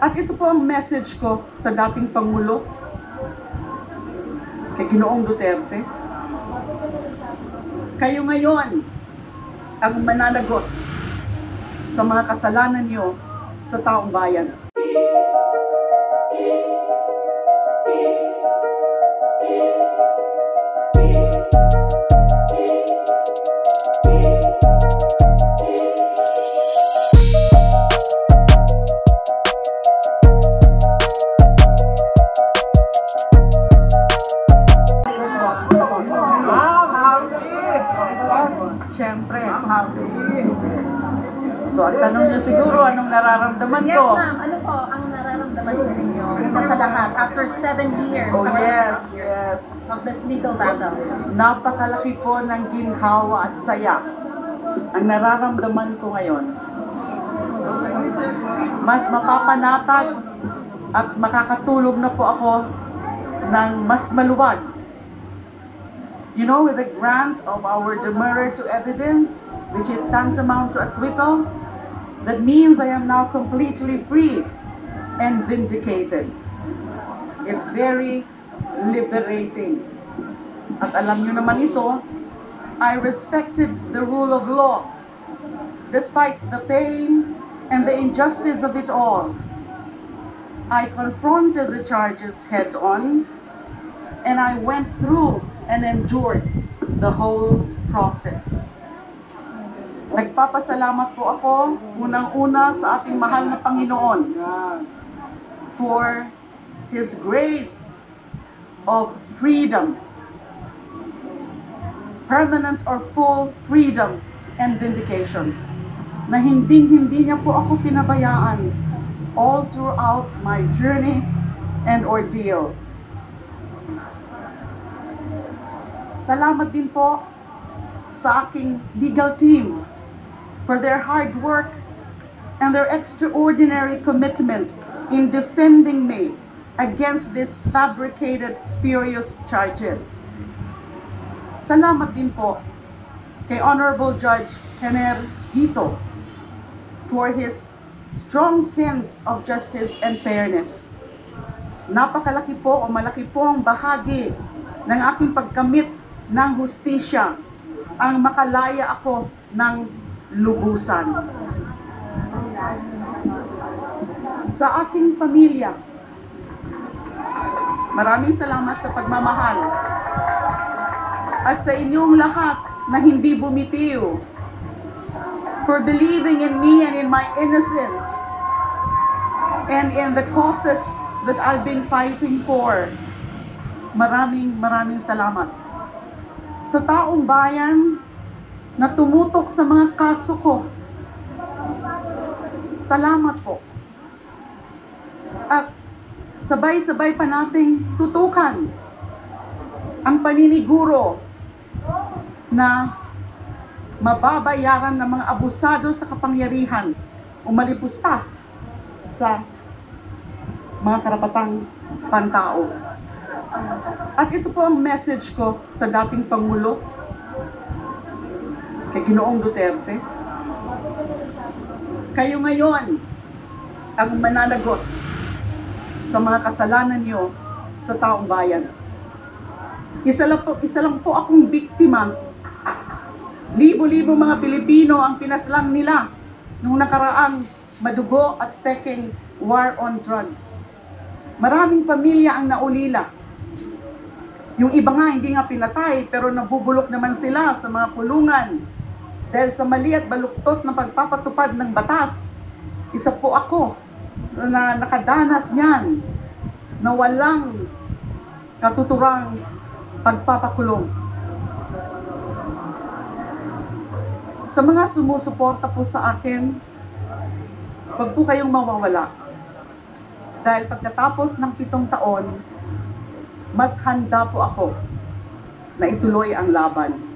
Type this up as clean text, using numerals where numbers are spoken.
At ito po ang message ko sa dating Pangulo, kay Ginoong Duterte. Kayo ngayon ang mananagot sa mga kasalanan niyo sa taong bayan. Siyempre. So, ang tanong niyo siguro, anong nararamdaman ko? Yes, ma'am. Ano po ang nararamdaman niyo ninyo? Sa lahat, after 7 years Oh, yes. of this legal battle. Napakalaki po ng ginhawa at saya ang nararamdaman ko ngayon. Mas mapapanatag at makakatulog na po ako ng mas maluwag. You know, with the grant of our demurrer to evidence, which is tantamount to acquittal, that means I am now completely free and vindicated. It's very liberating. At alam niyo naman ito, I respected the rule of law, despite the pain and the injustice of it all. I confronted the charges head on, and I went through and endured the whole process. Nagpapasalamat po ako unang-una sa ating mahal na Panginoon for His grace of freedom, permanent or full freedom and vindication, na hindi niya po ako pinabayaan all throughout my journey and ordeal. Salamat din po sa aking legal team for their hard work and their extraordinary commitment in defending me against these fabricated, spurious charges. Salamat din po kay Honorable Judge Henner Hito for his strong sense of justice and fairness. Napakalaki po o malaki po ang bahagi ng aking pagkamit ng hustisya ang makalaya ako ng lubusan. Sa aking pamilya, maraming salamat sa pagmamahal at sa inyong lahat na hindi bumitiw, for believing in me and in my innocence and in the causes that I've been fighting for. Maraming salamat. Sa taong bayan na tumutok sa mga kaso ko, salamat po. At sabay-sabay pa nating tutukan ang paniniguro na mababayaran ng mga abusado sa kapangyarihan o malipusta sa mga karapatang pantao. At ito po ang message ko sa dating Pangulo, kay Ginoong Duterte. Kayo ngayon ang mananagot sa mga kasalanan niyo sa taong bayan. Isa lang po akong biktima. Libo-libo mga Pilipino ang pinaslang nila nung nakaraang madugo at peking war on drugs. Maraming pamilya ang naulila. Yung iba nga hindi nga pinatay pero nabubulok naman sila sa mga kulungan dahil sa mali at baluktot ng pagpapatupad ng batas. Isa po ako na nakadanas niyan na walang katuturang pagpapakulong. Sa mga sumusuporta po sa akin, huwag po kayong mawawala. Dahil pagkatapos ng 7 taon, mas handa po ako na ituloy ang laban.